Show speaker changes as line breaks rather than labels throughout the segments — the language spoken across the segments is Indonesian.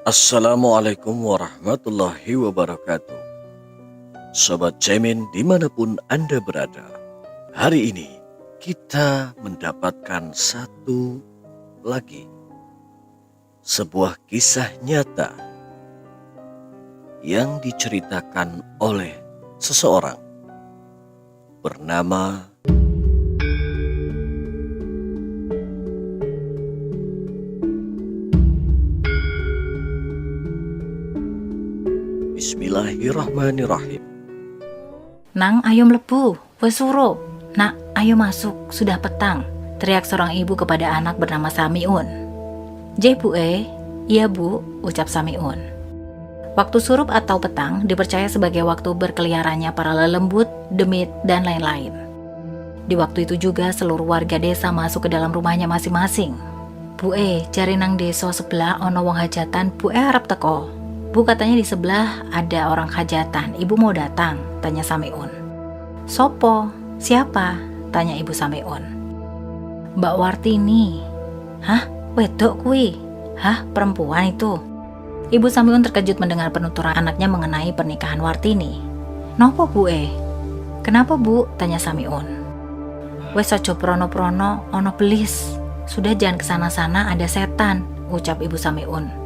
Assalamualaikum warahmatullahi wabarakatuh. Sobat Cemen dimanapun Anda berada, hari ini kita mendapatkan satu lagi sebuah kisah nyata yang diceritakan oleh seseorang bernama Bismillahirrahmanirrahim.
Nang, ayo mlebu, wes surup. Nak, ayo masuk, sudah petang, teriak seorang ibu kepada anak bernama Samiun. "Jeh bu iya bu," ucap Samiun. Waktu surup atau petang dipercaya sebagai waktu berkeliarannya para lelembut, demit, dan lain-lain. Di waktu itu juga seluruh warga desa masuk ke dalam rumahnya masing-masing. "Bu jari nang deso sebelah ono wong hajatan, bu harap teko." "Bu, katanya di sebelah ada orang hajatan, ibu mau datang," tanya Samiun. "Sopo? Siapa?" tanya ibu Samiun. "Mbak Wartini." "Hah? Wedok kui? Hah? Perempuan itu?" Ibu Samiun terkejut mendengar penuturan anaknya mengenai pernikahan Wartini. "Nopo bu Kenapa bu?" tanya Samiun. "Wes aja prono-prono, ono belis. Sudah jangan kesana-sana, ada setan," ucap ibu Samiun.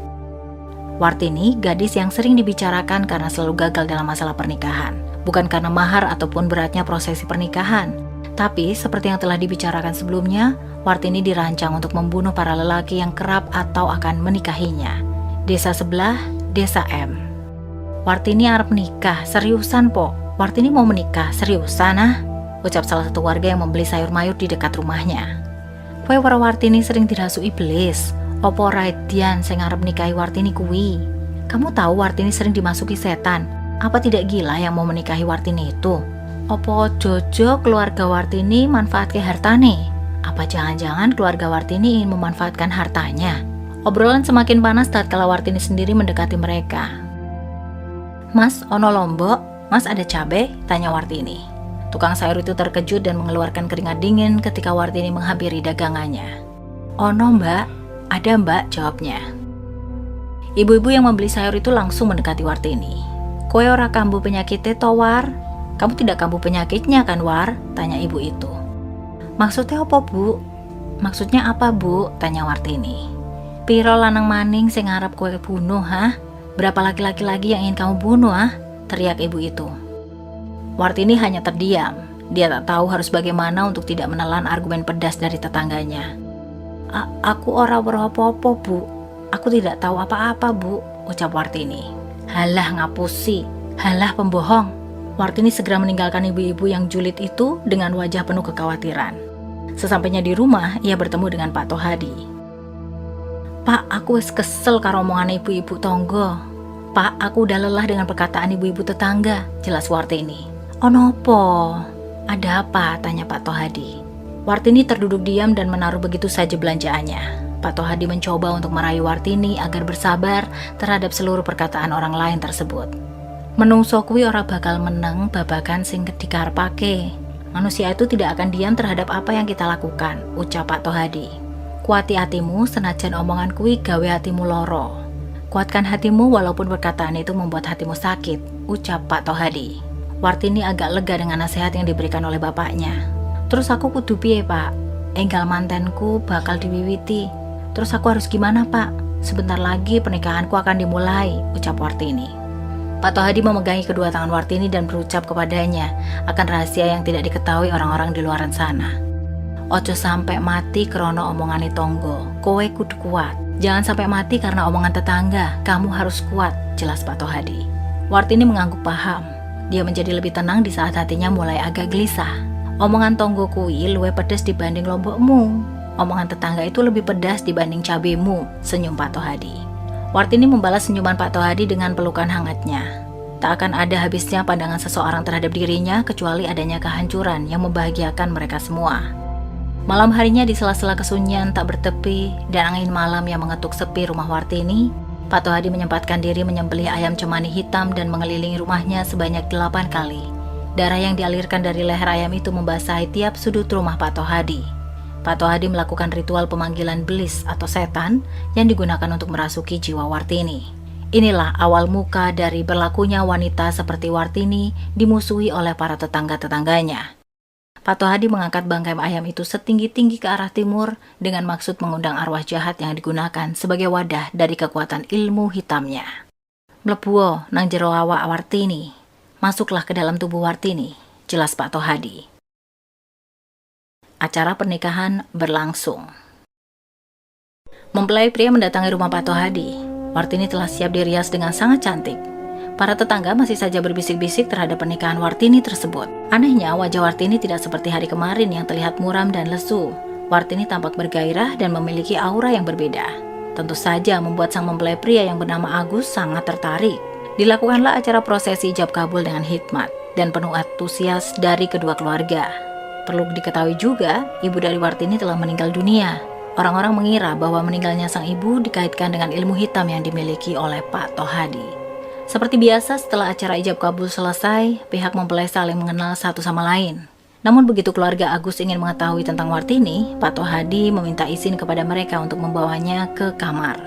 Wartini, gadis yang sering dibicarakan karena selalu gagal dalam masalah pernikahan. Bukan karena mahar ataupun beratnya prosesi pernikahan. Tapi, seperti yang telah dibicarakan sebelumnya, Wartini dirancang untuk membunuh para lelaki yang kerap atau akan menikahinya. Desa sebelah, Desa M. "Wartini arep nikah, seriusan po? Wartini mau menikah, seriusan ah?" ucap salah satu warga yang membeli sayur mayur di dekat rumahnya. "Kowe waro Wartini sering dirasuki iblis. Opo Raidian sing arep nikahi Wartini kuwi? Kamu tahu Wartini sering dimasuki setan. Apa tidak gila yang mau menikahi Wartini itu? Opo Jojo keluarga Wartini manfaatke hartane? Apa jangan-jangan keluarga Wartini ingin memanfaatkan hartanya?" Obrolan semakin panas tatkala Wartini sendiri mendekati mereka. "Mas, ono lombok? Mas, ada cabai?" tanya Wartini. Tukang sayur itu terkejut dan mengeluarkan keringat dingin ketika Wartini menghampiri dagangannya. "Ono mbak, ada mbak," jawabnya. Ibu-ibu yang membeli sayur itu langsung mendekati Wartini. "Kowe ora kambuh penyakitnya to War? Kamu tidak kambuh penyakitnya kan War?" tanya ibu itu. "Maksudnya apa bu?" "Maksudnya apa bu?" tanya Wartini. "Piro lanang maning sing ngarep kowe bunuh hah? Berapa laki-laki lagi yang ingin kamu bunuh ah?" teriak ibu itu. Wartini hanya terdiam. Dia tak tahu harus bagaimana untuk tidak menelan argumen pedas dari tetangganya. Aku ora weruh apa-apa bu. Aku tidak tahu apa-apa bu," ucap Wartini. "Halah ngapusi, halah pembohong." Wartini segera meninggalkan ibu-ibu yang julid itu dengan wajah penuh kekhawatiran. Sesampainya di rumah, ia bertemu dengan Pak Tohadi. "Pak, aku wis kesel karo omongan ibu-ibu tonggo. Pak, aku udah lelah dengan perkataan ibu-ibu tetangga," jelas Wartini. "Ono apa? Ada apa?" tanya Pak Tohadi. Wartini terduduk diam dan menaruh begitu saja belanjaannya. Pak Tohadi mencoba untuk merayu Wartini agar bersabar terhadap seluruh perkataan orang lain tersebut. "Menungso kuwi ora bakal meneng babagan sing dikarepake. Manusia itu tidak akan diam terhadap apa yang kita lakukan," ucap Pak Tohadi. "Kuati hatimu senajan omongan kuwi gawe hatimu loro. Kuatkan hatimu walaupun perkataan itu membuat hatimu sakit," ucap Pak Tohadi. Wartini agak lega dengan nasihat yang diberikan oleh bapaknya. "Terus aku kudu piye pak? Enggal mantenku bakal diwiwiti. Terus aku harus gimana pak? Sebentar lagi pernikahanku akan dimulai," ucap Wartini. Pak Tohadi memegangi kedua tangan Wartini dan berucap kepadanya akan rahasia yang tidak diketahui orang-orang di luar sana. "Ojo sampai mati krono omongane tonggo. Kowe kudu kuat. Jangan sampai mati karena omongan tetangga. Kamu harus kuat," jelas Pak Tohadi. Wartini mengangguk paham. Dia menjadi lebih tenang di saat hatinya mulai agak gelisah. "Omongan tonggo kuwi luwih pedes dibanding lombokmu. Omongan tetangga itu lebih pedas dibanding cabemu," senyum Pak Tohadi. Wartini membalas senyuman Pak Tohadi dengan pelukan hangatnya. Tak akan ada habisnya pandangan seseorang terhadap dirinya kecuali adanya kehancuran yang membahagiakan mereka semua. Malam harinya di sela-sela kesunyian tak bertepi dan angin malam yang mengetuk sepi rumah Wartini, Pak Tohadi menyempatkan diri menyembelih ayam cemani hitam dan mengelilingi rumahnya sebanyak 8 kali. Darah yang dialirkan dari leher ayam itu membasahi tiap sudut rumah Pak Tohadi. Pak Tohadi melakukan ritual pemanggilan belis atau setan yang digunakan untuk merasuki jiwa Wartini. Inilah awal muka dari berlakunya wanita seperti Wartini dimusuhi oleh para tetangga-tetangganya. Pak Tohadi mengangkat bangkai ayam itu setinggi-tinggi ke arah timur dengan maksud mengundang arwah jahat yang digunakan sebagai wadah dari kekuatan ilmu hitamnya. Mlebuo nang jero awak Wartini, masuklah ke dalam tubuh Wartini, jelas Pak Tohadi. Acara pernikahan berlangsung. Mempelai pria mendatangi rumah Pak Tohadi. Wartini telah siap dirias dengan sangat cantik. Para tetangga masih saja berbisik-bisik terhadap pernikahan Wartini tersebut. Anehnya, wajah Wartini tidak seperti hari kemarin yang terlihat muram dan lesu. Wartini tampak bergairah dan memiliki aura yang berbeda. Tentu saja membuat sang mempelai pria yang bernama Agus sangat tertarik. Dilakukanlah acara prosesi ijab kabul dengan hikmat dan penuh antusias dari kedua keluarga. Perlu diketahui juga, ibu dari Wartini telah meninggal dunia. Orang-orang mengira bahwa meninggalnya sang ibu dikaitkan dengan ilmu hitam yang dimiliki oleh Pak Tohadi. Seperti biasa, setelah acara ijab kabul selesai, pihak mempelai saling mengenal satu sama lain. Namun begitu keluarga Agus ingin mengetahui tentang Wartini, Pak Tohadi meminta izin kepada mereka untuk membawanya ke kamar.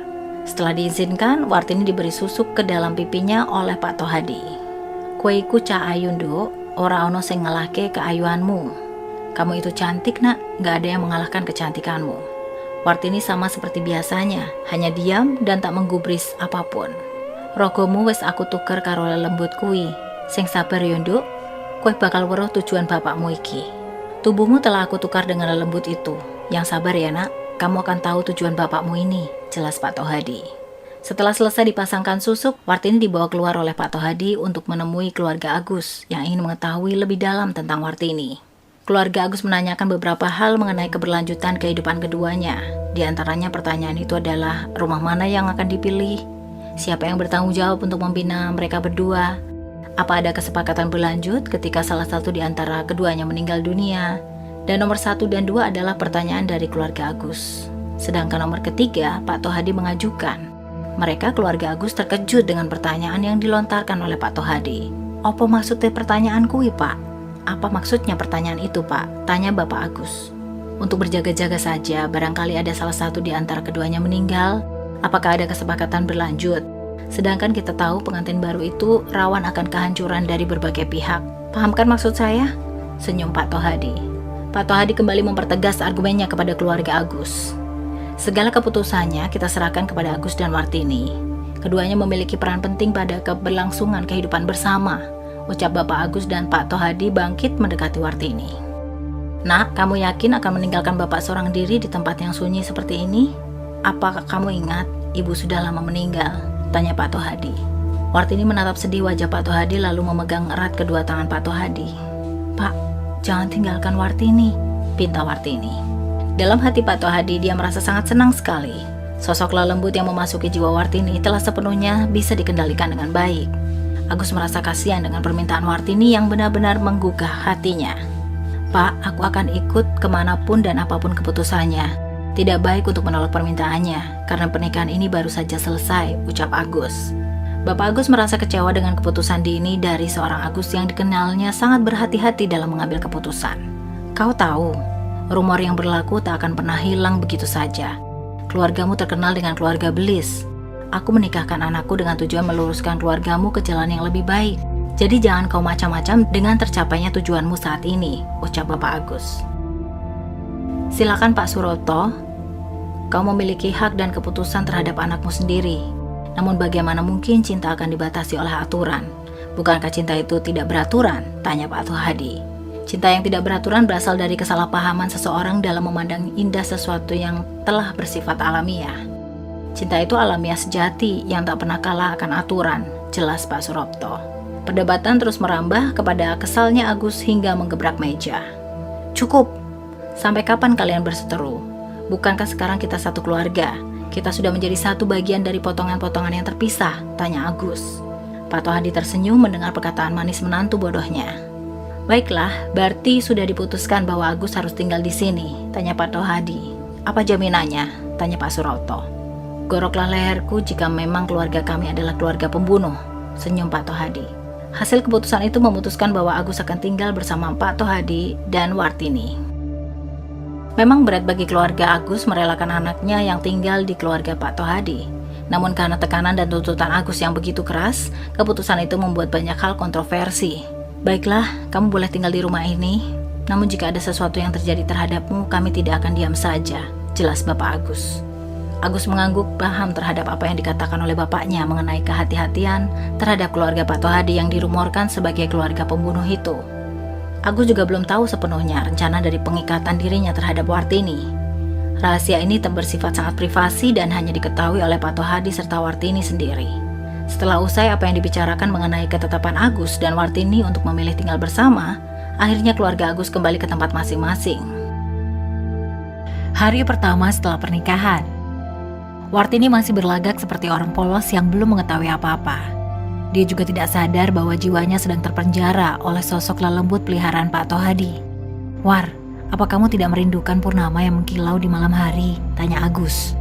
Setelah diizinkan, Wartini diberi susuk ke dalam pipinya oleh Pak Tohadi. Kueiku ca ayun do, ora ono sing ngalahke keayuanmu. Kamu itu cantik nak, gak ada yang mengalahkan kecantikanmu. Wartini sama seperti biasanya, hanya diam dan tak menggubris apapun. Rogomu wes aku tuker karo lelembut kui. Sing sabar yonduk, kue bakal weruh tujuan bapakmu iki. Tubuhmu telah aku tukar dengan lelembut itu. Yang sabar ya nak, kamu akan tahu tujuan bapakmu ini, jelas Pak Tohadi. Setelah selesai dipasangkan susuk, Wartini dibawa keluar oleh Pak Tohadi untuk menemui keluarga Agus yang ingin mengetahui lebih dalam tentang Wartini. Keluarga Agus menanyakan beberapa hal mengenai keberlanjutan kehidupan keduanya. Di antaranya pertanyaan itu adalah rumah mana yang akan dipilih, siapa yang bertanggung jawab untuk membina mereka berdua, apa ada kesepakatan berlanjut ketika salah satu di antara keduanya meninggal dunia, dan nomor 1 dan 2 adalah pertanyaan dari keluarga Agus. Sedangkan nomor ketiga, Pak Tohadi mengajukan. Mereka keluarga Agus terkejut dengan pertanyaan yang dilontarkan oleh Pak Tohadi. Apa maksudnya pertanyaanku, Pak? Apa maksudnya pertanyaan itu, Pak? Tanya Bapak Agus. Untuk berjaga-jaga saja, barangkali ada salah satu di antara keduanya meninggal. Apakah ada kesepakatan berlanjut? Sedangkan kita tahu pengantin baru itu rawan akan kehancuran dari berbagai pihak. Pahamkan maksud saya? Senyum Pak Tohadi. Pak Tohadi kembali mempertegas argumennya kepada keluarga Agus. Segala keputusannya kita serahkan kepada Agus dan Wartini. Keduanya memiliki peran penting pada keberlangsungan kehidupan bersama, ucap Bapak Agus dan Pak Tohadi bangkit mendekati Wartini. Nak, kamu yakin akan meninggalkan Bapak seorang diri di tempat yang sunyi seperti ini? Apakah kamu ingat, Ibu sudah lama meninggal? Tanya Pak Tohadi. Wartini menatap sedih wajah Pak Tohadi lalu memegang erat kedua tangan Pak Tohadi. Pak, jangan tinggalkan Wartini, pinta Wartini. Dalam hati Pak Tohadi, dia merasa sangat senang sekali. Sosok lelembut yang memasuki jiwa Wartini telah sepenuhnya bisa dikendalikan dengan baik. Agus merasa kasihan dengan permintaan Wartini yang benar-benar menggugah hatinya. Pak, aku akan ikut kemanapun dan apapun keputusannya. Tidak baik untuk menolak permintaannya, karena pernikahan ini baru saja selesai, ucap Agus. Bapak Agus merasa kecewa dengan keputusan dini dari seorang Agus yang dikenalnya sangat berhati-hati dalam mengambil keputusan. Kau tahu, rumor yang berlaku tak akan pernah hilang begitu saja. Keluargamu terkenal dengan keluarga belis. Aku menikahkan anakku dengan tujuan meluruskan keluargamu ke jalan yang lebih baik. Jadi jangan kau macam-macam dengan tercapainya tujuanmu saat ini, ucap Bapak Agus. Silakan Pak Suroto, kau memiliki hak dan keputusan terhadap anakmu sendiri. Namun bagaimana mungkin cinta akan dibatasi oleh aturan? Bukankah cinta itu tidak beraturan? Tanya Pak Tohadi. Cinta yang tidak beraturan berasal dari kesalahpahaman seseorang dalam memandang indah sesuatu yang telah bersifat alamiah. Cinta itu alamiah sejati yang tak pernah kalah akan aturan, jelas Pak Suropto. Perdebatan terus merambah kepada kesalnya Agus hingga menggebrak meja. Cukup, sampai kapan kalian berseteru? Bukankah sekarang kita satu keluarga? Kita sudah menjadi satu bagian dari potongan-potongan yang terpisah, tanya Agus. Pak Tohadi tersenyum mendengar perkataan manis menantu bodohnya. Baiklah, berarti sudah diputuskan bahwa Agus harus tinggal di sini, tanya Pak Tohadi. Apa jaminannya? Tanya Pak Suroto. Goroklah leherku jika memang keluarga kami adalah keluarga pembunuh, senyum Pak Tohadi. Hasil keputusan itu memutuskan bahwa Agus akan tinggal bersama Pak Tohadi dan Wartini. Memang berat bagi keluarga Agus merelakan anaknya yang tinggal di keluarga Pak Tohadi. Namun karena tekanan dan tuntutan Agus yang begitu keras, keputusan itu membuat banyak hal kontroversi. Baiklah, kamu boleh tinggal di rumah ini. Namun jika ada sesuatu yang terjadi terhadapmu, kami tidak akan diam saja, jelas Bapak Agus. Agus mengangguk paham terhadap apa yang dikatakan oleh bapaknya mengenai kehati-hatian terhadap keluarga Pak Tohadi yang dirumorkan sebagai keluarga pembunuh itu. Agus juga belum tahu sepenuhnya rencana dari pengikatan dirinya terhadap Wartini. Rahasia ini bersifat sangat privasi dan hanya diketahui oleh Pak Tohadi serta Wartini sendiri. Setelah usai apa yang dibicarakan mengenai ketetapan Agus dan Wartini untuk memilih tinggal bersama, akhirnya keluarga Agus kembali ke tempat masing-masing. Hari pertama setelah pernikahan, Wartini masih berlagak seperti orang polos yang belum mengetahui apa-apa. Dia juga tidak sadar bahwa jiwanya sedang terpenjara oleh sosok lelembut peliharaan Pak Tohadi. "War, apa kamu tidak merindukan purnama yang mengkilau di malam hari?" tanya Agus.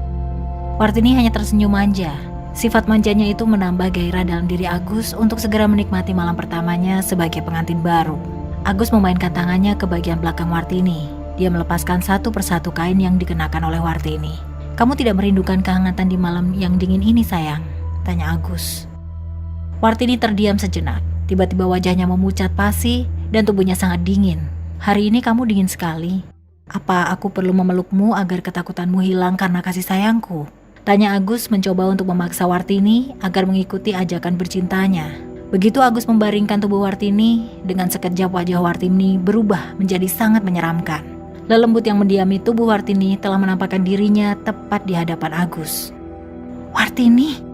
Wartini hanya tersenyum manja. Sifat manjanya itu menambah gairah dalam diri Agus untuk segera menikmati malam pertamanya sebagai pengantin baru. Agus memainkan tangannya ke bagian belakang Wartini. Dia melepaskan satu persatu kain yang dikenakan oleh Wartini. "Kamu tidak merindukan kehangatan di malam yang dingin ini, sayang?" tanya Agus. Wartini terdiam sejenak. Tiba-tiba wajahnya memucat pasi dan tubuhnya sangat dingin. "Hari ini kamu dingin sekali. Apa aku perlu memelukmu agar ketakutanmu hilang karena kasih sayangku?" tanya Agus mencoba untuk memaksa Wartini agar mengikuti ajakan bercintanya. Begitu Agus membaringkan tubuh Wartini, dengan sekejap wajah Wartini berubah menjadi sangat menyeramkan. Lelembut yang mendiami tubuh Wartini telah menampakkan dirinya tepat di hadapan Agus. "Wartini!"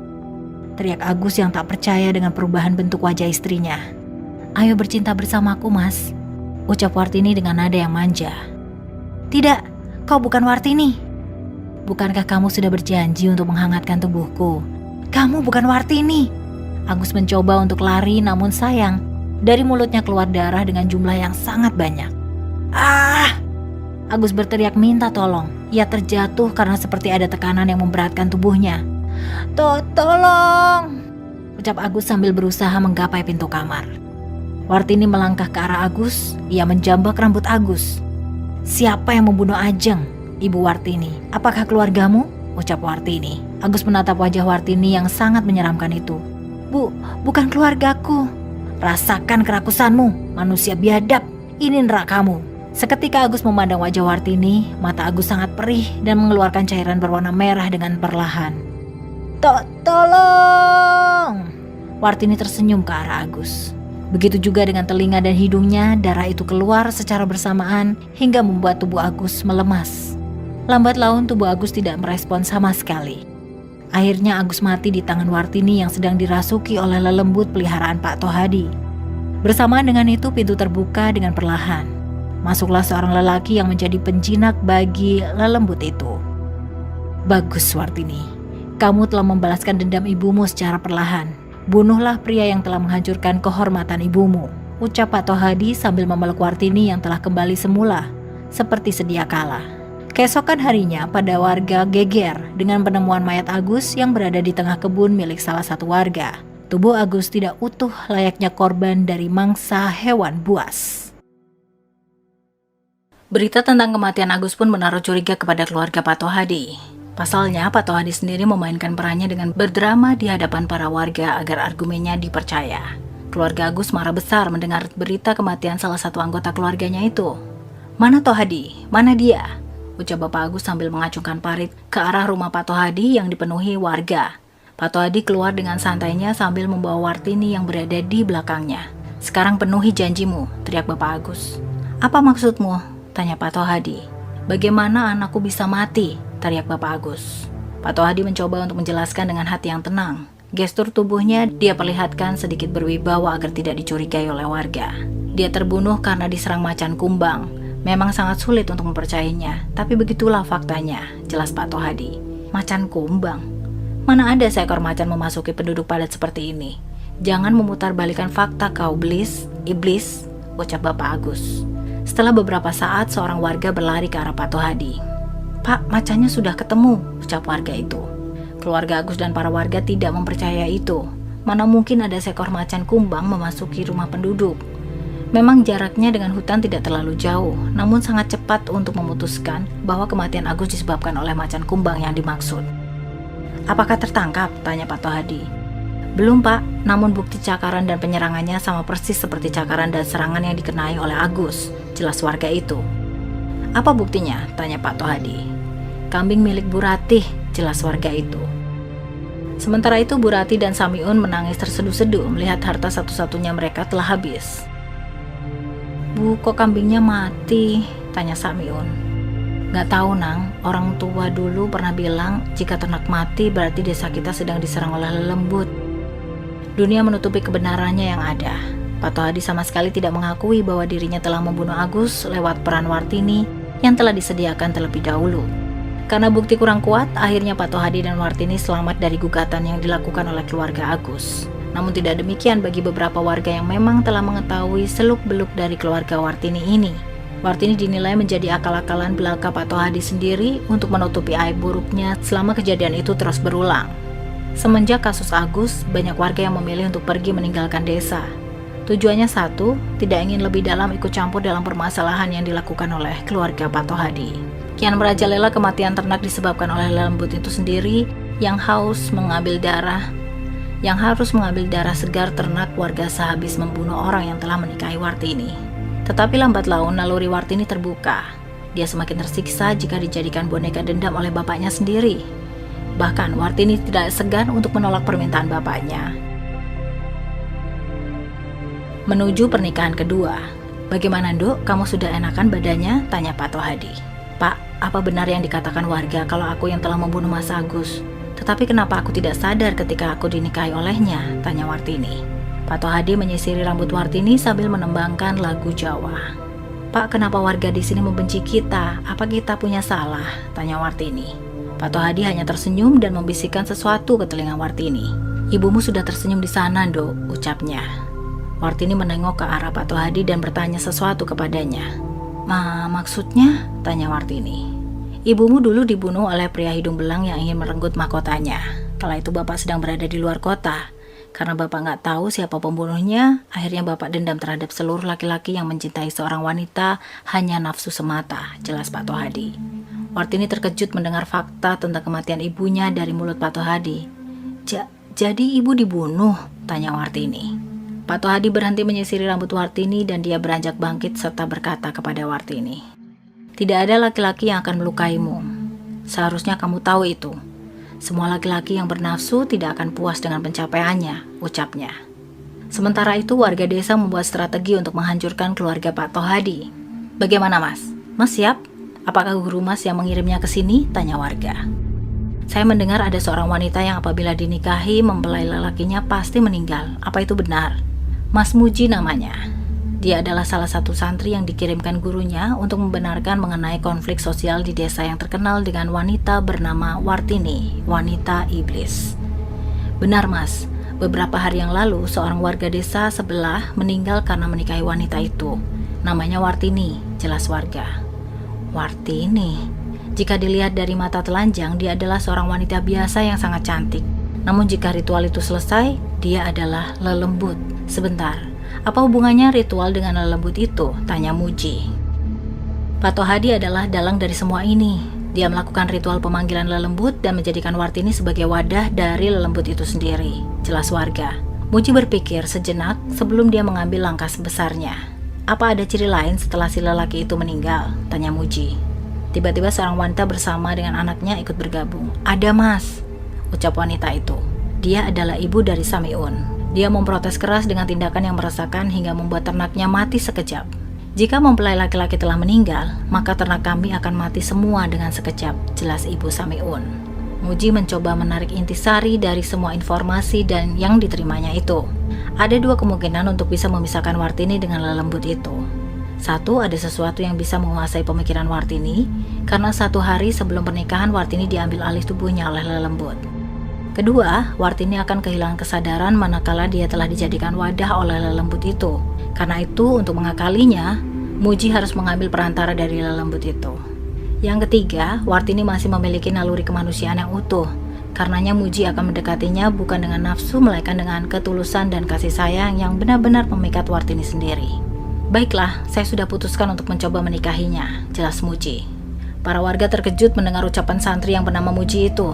teriak Agus yang tak percaya dengan perubahan bentuk wajah istrinya. "Ayo bercinta bersamaku, Mas," ucap Wartini dengan nada yang manja. "Tidak, kau bukan Wartini. Bukankah kamu sudah berjanji untuk menghangatkan tubuhku? Kamu bukan Wartini." Agus mencoba untuk lari, namun sayang, dari mulutnya keluar darah dengan jumlah yang sangat banyak. "Ah!" Agus berteriak minta tolong. Ia terjatuh karena seperti ada tekanan yang memberatkan tubuhnya. Tolong!" ucap Agus sambil berusaha menggapai pintu kamar. Wartini melangkah ke arah Agus. Ia menjambak rambut Agus. "Siapa yang membunuh Ajeng, Ibu Wartini? Apakah keluargamu?" ucap Wartini. Agus menatap wajah Wartini yang sangat menyeramkan itu. Bukan keluargaku." "Rasakan kerakusanmu, manusia biadab. Ini nerakamu." Seketika Agus memandang wajah Wartini. Mata Agus sangat perih dan mengeluarkan cairan berwarna merah dengan perlahan. Tolong!" Wartini tersenyum ke arah Agus. Begitu juga dengan telinga dan hidungnya, darah itu keluar secara bersamaan hingga membuat tubuh Agus melemas. Lambat laun tubuh Agus tidak merespon sama sekali. Akhirnya Agus mati di tangan Wartini yang sedang dirasuki oleh lelembut peliharaan Pak Tohadi. Bersamaan dengan itu pintu terbuka dengan perlahan. Masuklah seorang lelaki yang menjadi penjinak bagi lelembut itu. "Bagus Wartini. Kamu telah membalaskan dendam ibumu secara perlahan. Bunuhlah pria yang telah menghancurkan kehormatan ibumu," ucap Pak Tohadi sambil memeluk Wartini yang telah kembali semula, seperti sedia kala. Keesokan harinya, pada warga geger dengan penemuan mayat Agus yang berada di tengah kebun milik salah satu warga. Tubuh Agus tidak utuh layaknya korban dari mangsa hewan buas. Berita tentang kematian Agus pun menaruh curiga kepada keluarga Pak Tohadi. Pasalnya, Pak Tohadi sendiri memainkan perannya dengan berdrama di hadapan para warga agar argumennya dipercaya. Keluarga Agus marah besar mendengar berita kematian salah satu anggota keluarganya itu. "Mana Tohadi? Mana dia?" ucap Bapak Agus sambil mengacungkan parit ke arah rumah Pak Tohadi yang dipenuhi warga. Pak Tohadi keluar dengan santainya sambil membawa Wartini yang berada di belakangnya. "Sekarang penuhi janjimu," teriak Bapak Agus. "Apa maksudmu?" tanya Pak Tohadi. "Bagaimana anakku bisa mati?" teriak Bapak Agus. Pak Tohadi mencoba untuk menjelaskan dengan hati yang tenang. Gestur tubuhnya dia perlihatkan sedikit berwibawa agar tidak dicurigai oleh warga. Dia terbunuh karena diserang macan kumbang. Memang sangat sulit untuk mempercayainya, tapi begitulah faktanya, jelas Pak Tohadi. Macan kumbang? Mana ada seekor macan memasuki penduduk padat seperti ini? Jangan memutarbalikkan fakta kau iblis, ucap Bapak Agus. Setelah beberapa saat, seorang warga berlari ke arah Pak Tohadi. "Pak, macannya sudah ketemu," ucap warga itu. Keluarga Agus dan para warga tidak mempercayai itu. Mana mungkin ada seekor macan kumbang memasuki rumah penduduk. Memang jaraknya dengan hutan tidak terlalu jauh, namun sangat cepat untuk memutuskan bahwa kematian Agus disebabkan oleh macan kumbang yang dimaksud. "Apakah tertangkap?" tanya Pak Tohadi. "Belum, Pak, namun bukti cakaran dan penyerangannya sama persis seperti cakaran dan serangan yang dikenai oleh Agus," jelas warga itu. "Apa buktinya?" tanya Pak Tohadi. "Kambing milik Bu Ratih," jelas warga itu. Sementara itu Bu Ratih dan Samiun menangis terseduh-seduh melihat harta satu-satunya mereka telah habis. "Bu, kok kambingnya mati?" tanya Samiun. "Gak tahu, Nang. Orang tua dulu pernah bilang jika ternak mati berarti desa kita sedang diserang oleh lelembut. Dunia menutupi kebenarannya yang ada." Pak Tohadi sama sekali tidak mengakui bahwa dirinya telah membunuh Agus lewat peran Wartini yang telah disediakan terlebih dahulu. Karena bukti kurang kuat, akhirnya Pak Tohadi dan Wartini selamat dari gugatan yang dilakukan oleh keluarga Agus. Namun tidak demikian bagi beberapa warga yang memang telah mengetahui seluk-beluk dari keluarga Wartini ini. Wartini dinilai menjadi akal-akalan belaka Pak Tohadi sendiri untuk menutupi aib buruknya selama kejadian itu terus berulang. Semenjak kasus Agus, banyak warga yang memilih untuk pergi meninggalkan desa. Tujuannya satu, tidak ingin lebih dalam ikut campur dalam permasalahan yang dilakukan oleh keluarga Pak Tohadi. Kian merajalela kematian ternak disebabkan oleh lelembut itu sendiri yang harus mengambil darah segar ternak warga sehabis membunuh orang yang telah menikahi Wartini. Tetapi lambat laun naluri Wartini terbuka. Dia semakin tersiksa jika dijadikan boneka dendam oleh bapaknya sendiri. Bahkan Wartini tidak segan untuk menolak permintaan bapaknya. Menuju pernikahan kedua. "Bagaimana, Nduk? Kamu sudah enakan badannya?" tanya Pak Tohadi. "Pak, apa benar yang dikatakan warga kalau aku yang telah membunuh Mas Agus? Tetapi kenapa aku tidak sadar ketika aku dinikahi olehnya?" tanya Wartini. Pak Tohadi menyisiri rambut Wartini sambil menembangkan lagu Jawa. "Pak, kenapa warga di sini membenci kita? Apa kita punya salah?" tanya Wartini. Pak Tohadi hanya tersenyum dan membisikkan sesuatu ke telinga Wartini. "Ibumu sudah tersenyum di sana, Nduk," ucapnya. Wartini menengok ke arah Pak Tohadi dan bertanya sesuatu kepadanya. Maksudnya?" tanya Wartini. "Ibumu dulu dibunuh oleh pria hidung belang yang ingin merenggut mahkotanya. Kala itu Bapak sedang berada di luar kota. Karena Bapak nggak tahu siapa pembunuhnya, akhirnya Bapak dendam terhadap seluruh laki-laki yang mencintai seorang wanita hanya nafsu semata," jelas Pak Tohadi. Wartini terkejut mendengar fakta tentang kematian ibunya dari mulut Pak Tohadi. Jadi ibu dibunuh?" tanya Wartini. Pak Tohadi berhenti menyisiri rambut Wartini dan dia beranjak bangkit serta berkata kepada Wartini, "Tidak ada laki-laki yang akan melukaimu. Seharusnya kamu tahu itu. Semua laki-laki yang bernafsu tidak akan puas dengan pencapaiannya," ucapnya. Sementara itu warga desa membuat strategi untuk menghancurkan keluarga Pak Tohadi. "Bagaimana, Mas? Mas siap? Apakah guru Mas yang mengirimnya ke sini?" tanya warga. "Saya mendengar ada seorang wanita yang apabila dinikahi mempelai lelakinya pasti meninggal. Apa itu benar?" "Mas Muji namanya. Dia adalah salah satu santri yang dikirimkan gurunya untuk membenarkan mengenai konflik sosial di desa yang terkenal dengan wanita bernama Wartini, wanita iblis." "Benar, Mas. Beberapa hari yang lalu seorang warga desa sebelah meninggal karena menikahi wanita itu. Namanya Wartini," jelas warga. "Wartini. Jika dilihat dari mata telanjang, dia adalah seorang wanita biasa yang sangat cantik. Namun jika ritual itu selesai, dia adalah lelembut. Sebentar, apa hubungannya ritual dengan lelembut itu?" tanya Muji. "Pak Tohadi adalah dalang dari semua ini. Dia melakukan ritual pemanggilan lelembut dan menjadikan Wartini sebagai wadah dari lelembut itu sendiri," jelas warga. Muji berpikir sejenak sebelum dia mengambil langkah sebesarnya. "Apa ada ciri lain setelah si lelaki itu meninggal?" tanya Muji. Tiba-tiba seorang wanita bersama dengan anaknya ikut bergabung. "Ada, Mas," ucap wanita itu. Dia adalah ibu dari Samiun. Dia memprotes keras dengan tindakan yang meresahkan hingga membuat ternaknya mati sekejap. "Jika mempelai laki-laki telah meninggal, maka ternak kami akan mati semua dengan sekejap," jelas ibu Samiun. Muji mencoba menarik intisari dari semua informasi dan yang diterimanya itu. Ada dua kemungkinan untuk bisa memisahkan Wartini dengan lelembut itu. Satu, ada sesuatu yang bisa menguasai pemikiran Wartini, karena satu hari sebelum pernikahan Wartini diambil alih tubuhnya oleh lelembut. Kedua, Wartini akan kehilangan kesadaran manakala dia telah dijadikan wadah oleh lelembut itu. Karena itu, untuk mengakalinya, Muji harus mengambil perantara dari lelembut itu. Yang ketiga, Wartini masih memiliki naluri kemanusiaan yang utuh. Karenanya Muji akan mendekatinya bukan dengan nafsu, melainkan dengan ketulusan dan kasih sayang yang benar-benar memikat Wartini sendiri. Baiklah, saya sudah putuskan untuk mencoba menikahinya, jelas Muji. Para warga terkejut mendengar ucapan santri yang bernama Muji itu.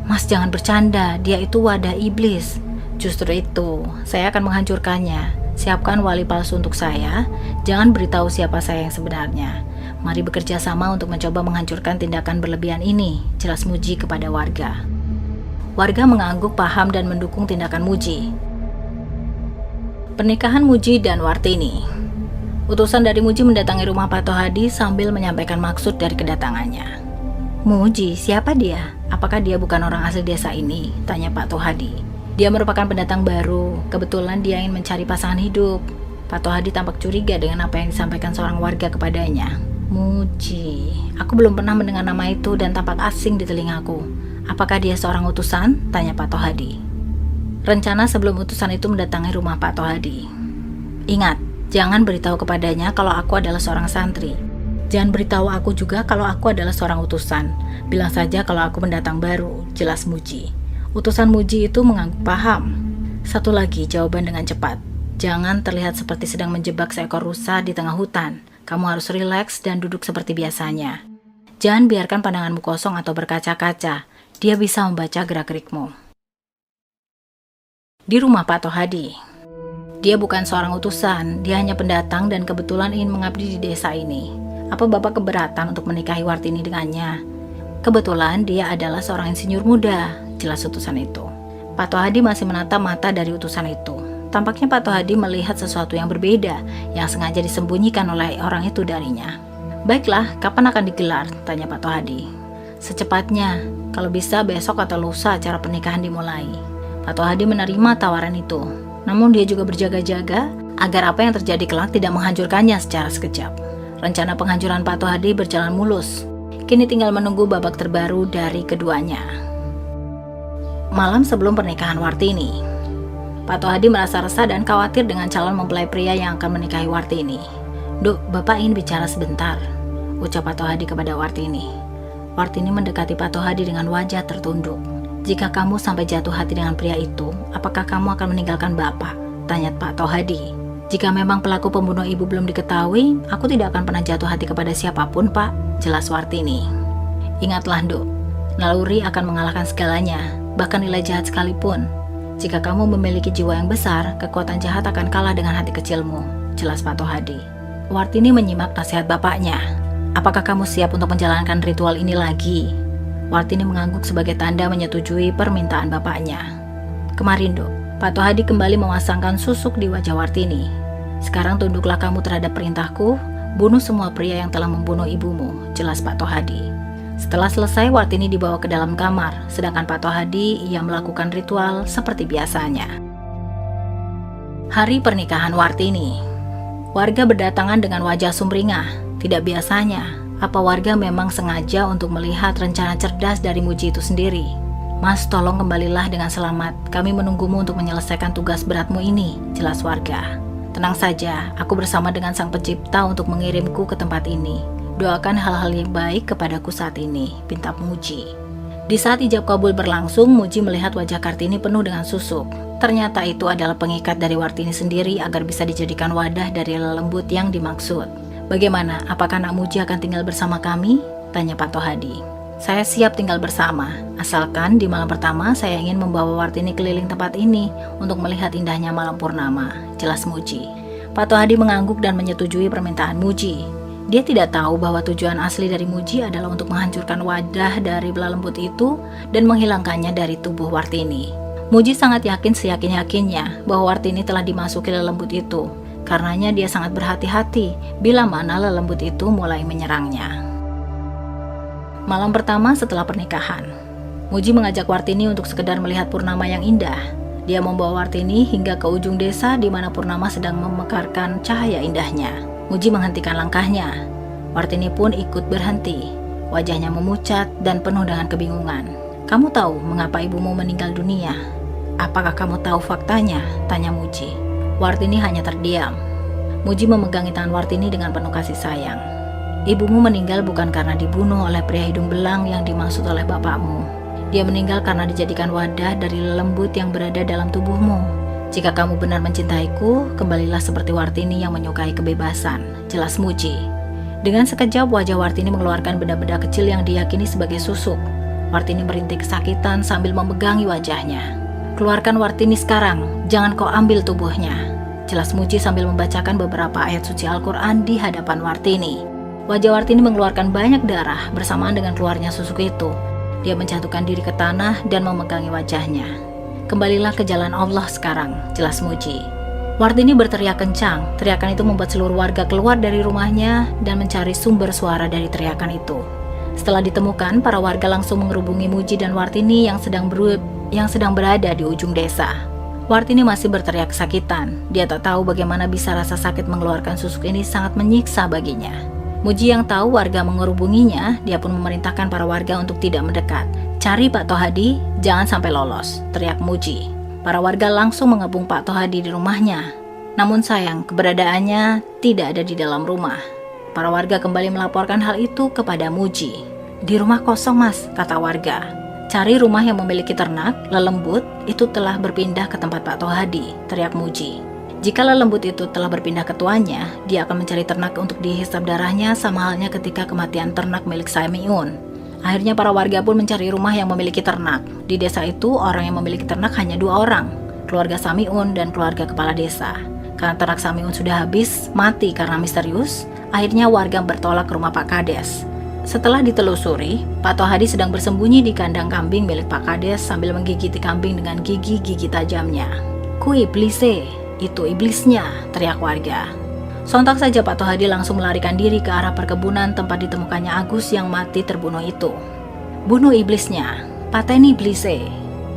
Mas jangan bercanda, dia itu wadah iblis. Justru itu, saya akan menghancurkannya. Siapkan wali palsu untuk saya, jangan beritahu siapa saya yang sebenarnya. Mari bekerja sama untuk mencoba menghancurkan tindakan berlebihan ini, jelas Muji kepada warga. Warga mengangguk paham dan mendukung tindakan Muji. Pernikahan Muji dan Wartini. Utusan dari Muji mendatangi rumah Pak Tohadi sambil menyampaikan maksud dari kedatangannya. Muji, siapa dia? Apakah dia bukan orang asli desa ini? Tanya Pak Tohadi. Dia merupakan pendatang baru, kebetulan dia ingin mencari pasangan hidup. Pak Tohadi tampak curiga dengan apa yang disampaikan seorang warga kepadanya. Muji, aku belum pernah mendengar nama itu dan tampak asing di telingaku. Apakah dia seorang utusan? Tanya Pak Tohadi. Rencana sebelum utusan itu mendatangi rumah Pak Tohadi. Ingat, jangan beritahu kepadanya kalau aku adalah seorang santri. Jangan beritahu aku juga kalau aku adalah seorang utusan. Bilang saja kalau aku pendatang baru, jelas Muji. Utusan Muji itu mengangguk paham. Satu lagi, jawaban dengan cepat. Jangan terlihat seperti sedang menjebak seekor rusa di tengah hutan. Kamu harus rileks dan duduk seperti biasanya. Jangan biarkan pandanganmu kosong atau berkaca-kaca. Dia bisa membaca gerak-gerikmu. Di rumah Pak Tohadi. Dia bukan seorang utusan, dia hanya pendatang dan kebetulan ingin mengabdi di desa ini. Apa Bapak keberatan untuk menikahi Wartini dengannya? Kebetulan dia adalah seorang insinyur muda, jelas utusan itu. Pak Tohadi masih menatap mata dari utusan itu. Tampaknya Pak Tohadi melihat sesuatu yang berbeda, yang sengaja disembunyikan oleh orang itu darinya. Baiklah, kapan akan digelar? Tanya Pak Tohadi. Secepatnya, kalau bisa besok atau lusa acara pernikahan dimulai. Pak Tohadi menerima tawaran itu. Namun dia juga berjaga-jaga agar apa yang terjadi kelak tidak menghancurkannya secara sekejap. Rencana penghancuran Pak Tohadi berjalan mulus. Kini tinggal menunggu babak terbaru dari keduanya. Malam sebelum pernikahan Wartini, Pak Tohadi merasa resah dan khawatir dengan calon mempelai pria yang akan menikahi Wartini. Duk, Bapak ingin bicara sebentar, ucap Pak Tohadi kepada Wartini. Wartini mendekati Pak Tohadi dengan wajah tertunduk. Jika kamu sampai jatuh hati dengan pria itu, apakah kamu akan meninggalkan Bapak? Tanya Pak Tohadi. Jika memang pelaku pembunuh ibu belum diketahui, aku tidak akan pernah jatuh hati kepada siapapun, Pak, jelas Wartini. Ingatlah, Duk, naluri akan mengalahkan segalanya, bahkan nilai jahat sekalipun. Jika kamu memiliki jiwa yang besar, kekuatan jahat akan kalah dengan hati kecilmu, jelas Pak Tohadi. Wartini menyimak nasihat bapaknya. Apakah kamu siap untuk menjalankan ritual ini lagi? Wartini mengangguk sebagai tanda menyetujui permintaan bapaknya. Kemarin, Dok, Pak Tohadi kembali memasangkan susuk di wajah Wartini. Sekarang tunduklah kamu terhadap perintahku, bunuh semua pria yang telah membunuh ibumu, jelas Pak Tohadi. Setelah selesai, Wartini dibawa ke dalam kamar, sedangkan Pak Tohadi ia melakukan ritual seperti biasanya. Hari pernikahan Wartini. Warga berdatangan dengan wajah sumringah. Tidak biasanya, apa warga memang sengaja untuk melihat rencana cerdas dari Muji itu sendiri. Mas, tolong kembalilah dengan selamat. Kami menunggumu untuk menyelesaikan tugas beratmu ini, jelas warga. Tenang saja, aku bersama dengan Sang Pencipta untuk mengirimku ke tempat ini. Doakan hal-hal yang baik kepadaku saat ini, pinta Muji. Di saat ijab kabul berlangsung, Muji melihat wajah Kartini penuh dengan susuk. Ternyata itu adalah pengikat dari Wartini sendiri agar bisa dijadikan wadah dari lelembut yang dimaksud. Bagaimana, apakah anak Muji akan tinggal bersama kami? Tanya Pak Tohadi. Saya siap tinggal bersama, asalkan di malam pertama saya ingin membawa Wartini keliling tempat ini untuk melihat indahnya malam purnama, jelas Muji. Pak Tohadi mengangguk dan menyetujui permintaan Muji. Dia tidak tahu bahwa tujuan asli dari Muji adalah untuk menghancurkan wadah dari lelembut itu dan menghilangkannya dari tubuh Wartini. Muji sangat yakin seyakin-yakinnya bahwa Wartini telah dimasuki lelembut itu. Karenanya dia sangat berhati-hati bila mana lelembut itu mulai menyerangnya. Malam pertama setelah pernikahan, Muji mengajak Wartini untuk sekedar melihat purnama yang indah. Dia membawa Wartini hingga ke ujung desa di mana purnama sedang memekarkan cahaya indahnya. Muji menghentikan langkahnya. Wartini pun ikut berhenti. Wajahnya memucat dan penuh dengan kebingungan. Kamu tahu mengapa ibumu meninggal dunia? Apakah kamu tahu faktanya? Tanya Muji. Wartini hanya terdiam. Muji memegangi tangan Wartini dengan penuh kasih sayang. Ibumu meninggal bukan karena dibunuh oleh pria hidung belang yang dimaksud oleh bapakmu. Dia meninggal karena dijadikan wadah dari lelembut yang berada dalam tubuhmu. Jika kamu benar mencintaiku, kembalilah seperti Wartini yang menyukai kebebasan, jelas Muji. Dengan sekejap wajah Wartini mengeluarkan benda-benda kecil yang diyakini sebagai susuk. Wartini merintih kesakitan sambil memegangi wajahnya. Keluarkan Wartini sekarang, jangan kau ambil tubuhnya, jelas Muji sambil membacakan beberapa ayat suci Al-Quran di hadapan Wartini. Wajah Wartini mengeluarkan banyak darah bersamaan dengan keluarnya susuk itu. Dia menjatuhkan diri ke tanah dan memegangi wajahnya. Kembalilah ke jalan Allah sekarang, jelas Muji. Wartini berteriak kencang. Teriakan itu membuat seluruh warga keluar dari rumahnya dan mencari sumber suara dari teriakan itu. Setelah ditemukan, para warga langsung mengerubungi Muji dan Wartini yang sedang berada di ujung desa. Wartini masih berteriak kesakitan. Dia tak tahu bagaimana bisa rasa sakit mengeluarkan susuk ini sangat menyiksa baginya. Muji yang tahu warga mengerubunginya, dia pun memerintahkan para warga untuk tidak mendekat. Cari Pak Tohadi, jangan sampai lolos, teriak Muji. Para warga langsung mengepung Pak Tohadi di rumahnya. Namun sayang, keberadaannya tidak ada di dalam rumah. Para warga kembali melaporkan hal itu kepada Muji. Di rumah kosong mas, kata warga. Cari rumah yang memiliki ternak, lelembut, itu telah berpindah ke tempat Pak Tohadi, teriak Muji. Jika lelembut itu telah berpindah ke tuannya, dia akan mencari ternak untuk dihisap darahnya sama halnya ketika kematian ternak milik Samiun. Akhirnya para warga pun mencari rumah yang memiliki ternak. Di desa itu orang yang memiliki ternak hanya 2 orang, keluarga Samiun dan keluarga kepala desa. Karena ternak Samiun sudah habis, mati karena misterius, akhirnya warga bertolak ke rumah Pak Kades. Setelah ditelusuri, Pak Tohadi sedang bersembunyi di kandang kambing milik Pak Kades sambil menggigiti kambing dengan gigi-gigi tajamnya. Ku iblise, itu iblisnya, teriak warga. Sontak saja Pak Tohadi langsung melarikan diri ke arah perkebunan tempat ditemukannya Agus yang mati terbunuh itu. Bunuh iblisnya, pateni iblise,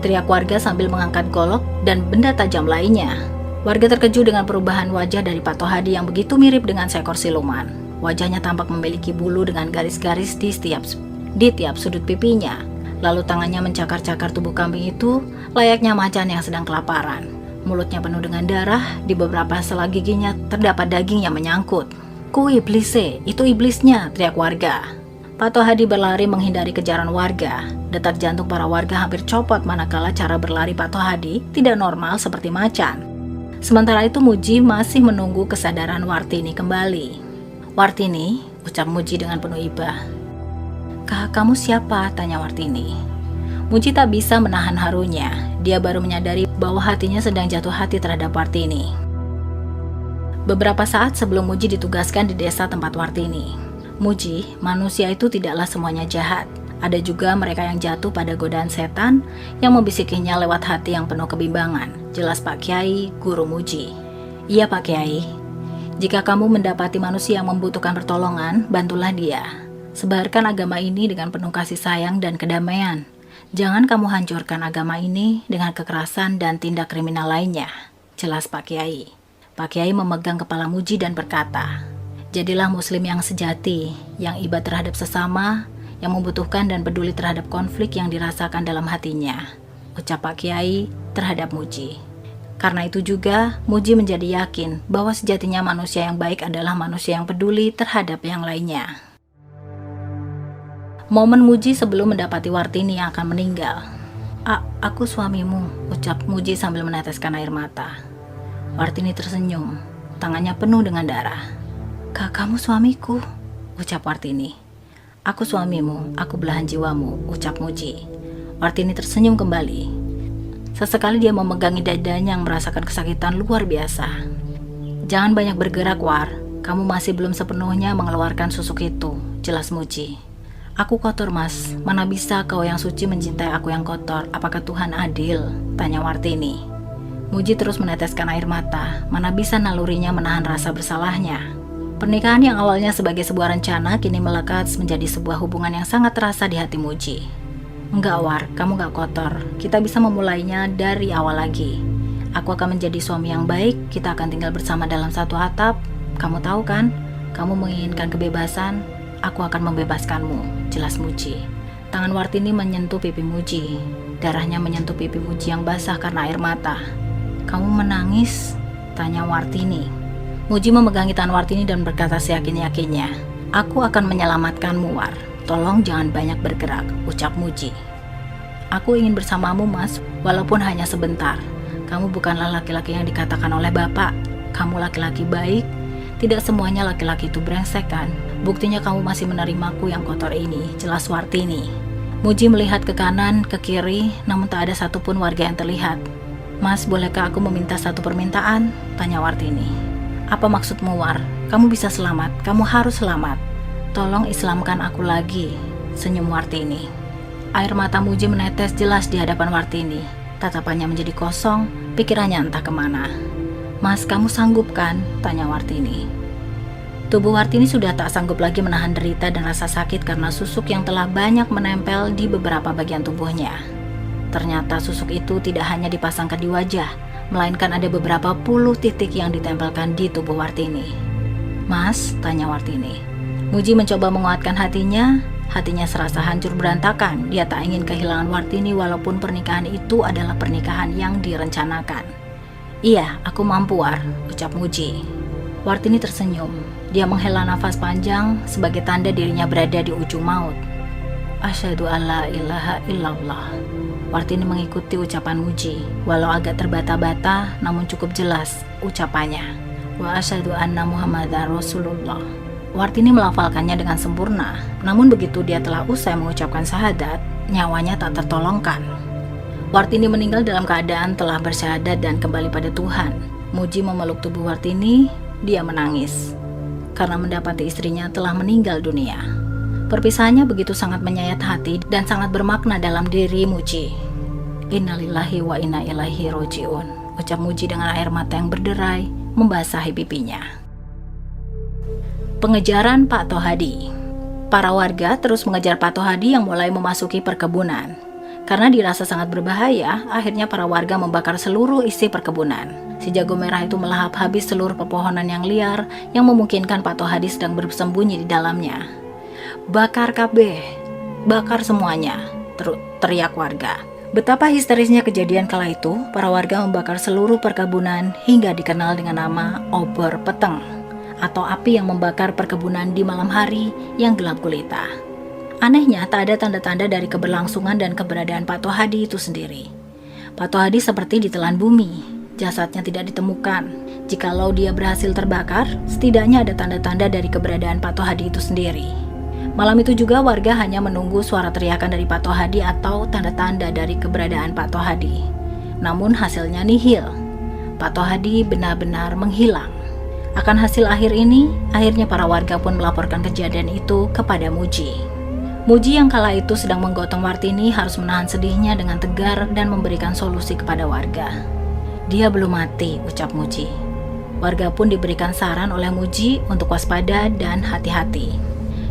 teriak warga sambil mengangkat golok dan benda tajam lainnya. Warga terkejut dengan perubahan wajah dari Pak Tohadi yang begitu mirip dengan seekor siluman. Wajahnya tampak memiliki bulu dengan garis-garis di tiap sudut pipinya. Lalu tangannya mencakar-cakar tubuh kambing itu layaknya macan yang sedang kelaparan. Mulutnya penuh dengan darah, di beberapa sela giginya terdapat daging yang menyangkut. Ku iblise, itu iblisnya, teriak warga. Pak Tohadi berlari menghindari kejaran warga. Detak jantung para warga hampir copot manakala cara berlari Pak Tohadi tidak normal seperti macan. Sementara itu Muji masih menunggu kesadaran Wartini kembali. Wartini, ucap Muji dengan penuh iba. Kamu siapa? Tanya Wartini. Muji tak bisa menahan harunya. Dia baru menyadari bahwa hatinya sedang jatuh hati terhadap Wartini. Beberapa saat sebelum Muji ditugaskan di desa tempat Wartini. Muji, manusia itu tidaklah semuanya jahat. Ada juga mereka yang jatuh pada godaan setan yang membisikinya lewat hati yang penuh kebimbangan. Jelas Pak Kiai, guru Muji. Iya Pak Kiai, jika kamu mendapati manusia yang membutuhkan pertolongan, bantulah dia. Sebarkan agama ini dengan penuh kasih sayang dan kedamaian. Jangan kamu hancurkan agama ini dengan kekerasan dan tindak kriminal lainnya. Jelas Pak Kiai. Pak Kiai memegang kepala Muji dan berkata, jadilah muslim yang sejati, yang iba terhadap sesama, yang membutuhkan dan peduli terhadap konflik yang dirasakan dalam hatinya, ucap Pak Kiai terhadap Muji. Karena itu juga, Muji menjadi yakin bahwa sejatinya manusia yang baik adalah manusia yang peduli terhadap yang lainnya. Momen Muji sebelum mendapati Wartini yang akan meninggal. Aku suamimu, ucap Muji sambil meneteskan air mata. Wartini tersenyum, tangannya penuh dengan darah. Kamu suamiku, ucap Wartini. Aku suamimu, aku belahan jiwamu, ucap Muji. Wartini tersenyum kembali. Sesekali dia memegangi dadanya yang merasakan kesakitan luar biasa. Jangan banyak bergerak, War. Kamu masih belum sepenuhnya mengeluarkan susuk itu, jelas Muji. Aku kotor, Mas. Mana bisa kau yang suci mencintai aku yang kotor? Apakah Tuhan adil? Tanya Wartini. Muji terus meneteskan air mata. Mana bisa nalurinya menahan rasa bersalahnya. Pernikahan yang awalnya sebagai sebuah rencana kini melekat menjadi sebuah hubungan yang sangat terasa di hati Muji. Enggak War, kamu gak kotor. Kita bisa memulainya dari awal lagi. Aku akan menjadi suami yang baik. Kita akan tinggal bersama dalam satu atap. Kamu tahu kan, kamu menginginkan kebebasan. Aku akan membebaskanmu, jelas Muji. Tangan Wartini menyentuh pipi Muji. Darahnya menyentuh pipi Muji yang basah karena air mata. Kamu menangis? Tanya Wartini. Muji memegangi tangan Wartini dan berkata seyakin-yakinnya, aku akan menyelamatkanmu, War. Tolong jangan banyak bergerak, ucap Muji. Aku ingin bersamamu, Mas, walaupun hanya sebentar. Kamu bukanlah laki-laki yang dikatakan oleh bapak. Kamu laki-laki baik. Tidak semuanya laki-laki itu brengsek kan? Buktinya kamu masih menerimaku yang kotor ini, jelas Wartini. Muji melihat ke kanan, ke kiri, namun tak ada satupun warga yang terlihat. Mas, bolehkah aku meminta satu permintaan? Tanya Wartini. Apa maksudmu, War? Kamu bisa selamat, kamu harus selamat. Tolong Islamkan aku lagi, senyum Wartini. Air mata Muji menetes jelas di hadapan Wartini. Tatapannya menjadi kosong, pikirannya entah kemana. Mas, kamu sanggup kan? Tanya Wartini. Tubuh Wartini sudah tak sanggup lagi menahan derita dan rasa sakit karena susuk yang telah banyak menempel di beberapa bagian tubuhnya. Ternyata susuk itu tidak hanya dipasangkan di wajah, melainkan ada beberapa puluh titik yang ditempelkan di tubuh Wartini. Mas, tanya Wartini. Muji mencoba menguatkan hatinya. Hatinya serasa hancur berantakan. Dia tak ingin kehilangan Wartini walaupun pernikahan itu adalah pernikahan yang direncanakan. Iya, aku mampu, War, ucap Muji. Wartini tersenyum. Dia menghela nafas panjang sebagai tanda dirinya berada di ujung maut. Asyhadu alla ilaha illallah. Wartini mengikuti ucapan Muji. Walau agak terbata-bata, namun cukup jelas ucapannya. Wa asyhadu anna Muhammadar Rasulullah. Wartini melafalkannya dengan sempurna, namun begitu dia telah usai mengucapkan syahadat, nyawanya tak tertolongkan. Wartini meninggal dalam keadaan telah bersyahadat dan kembali pada Tuhan. Muji memeluk tubuh Wartini, dia menangis karena mendapati istrinya telah meninggal dunia. Perpisahannya begitu sangat menyayat hati dan sangat bermakna dalam diri Muji. Innalillahi wa inna ilaihi roji'un, ucap Muji dengan air mata yang berderai membasahi pipinya. Pengejaran Pak Tohadi. Para warga terus mengejar Pak Tohadi yang mulai memasuki perkebunan. Karena dirasa sangat berbahaya, akhirnya para warga membakar seluruh isi perkebunan. Si jago merah itu melahap habis seluruh pepohonan yang liar yang memungkinkan Pak Tohadi sedang bersembunyi di dalamnya. Bakar kabeh, bakar semuanya, teriak warga. Betapa histerisnya kejadian kala itu, para warga membakar seluruh perkebunan hingga dikenal dengan nama obor peteng, atau api yang membakar perkebunan di malam hari yang gelap gulita. Anehnya, tak ada tanda-tanda dari keberlangsungan dan keberadaan Pak Tohadi itu sendiri. Pak Tohadi seperti ditelan bumi, jasadnya tidak ditemukan. Jikalau dia berhasil terbakar, setidaknya ada tanda-tanda dari keberadaan Pak Tohadi itu sendiri. Malam itu juga warga hanya menunggu suara teriakan dari Pak Tohadi atau tanda-tanda dari keberadaan Pak Tohadi. Namun hasilnya nihil. Pak Tohadi benar-benar menghilang. Akan hasil akhir ini, akhirnya para warga pun melaporkan kejadian itu kepada Muji. Muji yang kala itu sedang menggotong Wartini harus menahan sedihnya dengan tegar dan memberikan solusi kepada warga. Dia belum mati, ucap Muji. Warga pun diberikan saran oleh Muji untuk waspada dan hati-hati.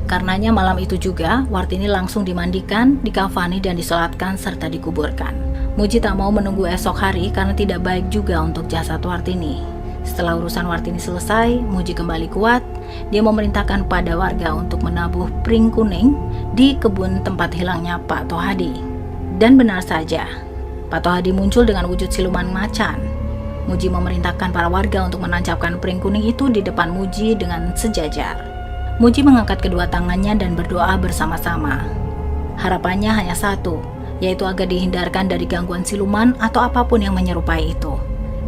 Karenanya malam itu juga, Wartini langsung dimandikan, dikafani dan disolatkan serta dikuburkan. Muji tak mau menunggu esok hari karena tidak baik juga untuk jasad Wartini. Setelah urusan Wartini selesai, Muji kembali kuat. Dia memerintahkan pada warga untuk menabuh pring kuning di kebun tempat hilangnya Pak Tohadi. Dan benar saja, Pak Tohadi muncul dengan wujud siluman macan. Muji memerintahkan para warga untuk menancapkan pring kuning itu di depan Muji dengan sejajar. Muji mengangkat kedua tangannya dan berdoa bersama-sama. Harapannya hanya satu, yaitu agar dihindarkan dari gangguan siluman atau apapun yang menyerupai itu.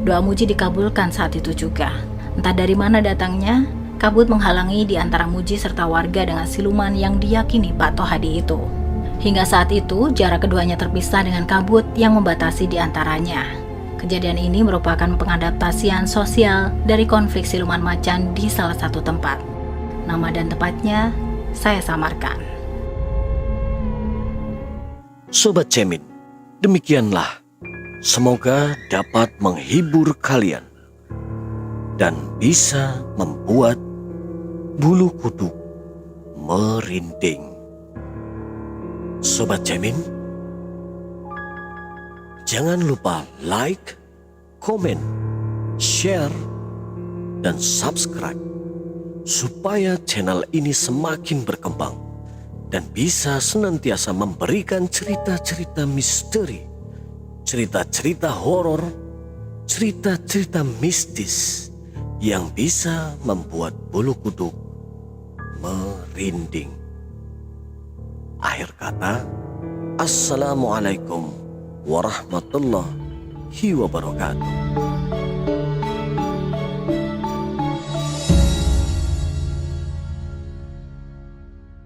Doa Muji dikabulkan saat itu juga. Entah dari mana datangnya, kabut menghalangi di antara Muji serta warga dengan siluman yang diyakini Pak Tohadi itu. Hingga saat itu, jarak keduanya terpisah dengan kabut yang membatasi di antaranya. Kejadian ini merupakan pengadaptasian sosial dari konflik siluman macan di salah satu tempat. Nama dan tempatnya saya samarkan.
Sobat Cemin, demikianlah. Semoga dapat menghibur kalian dan bisa membuat bulu kuduk merinding. Sobat Cemin, jangan lupa like, komen, share, dan subscribe supaya channel ini semakin berkembang dan bisa senantiasa memberikan cerita-cerita misteri, cerita-cerita horor, cerita-cerita mistis yang bisa membuat bulu kuduk merinding. Akhir kata, Assalamualaikum warahmatullahi wabarakatuh.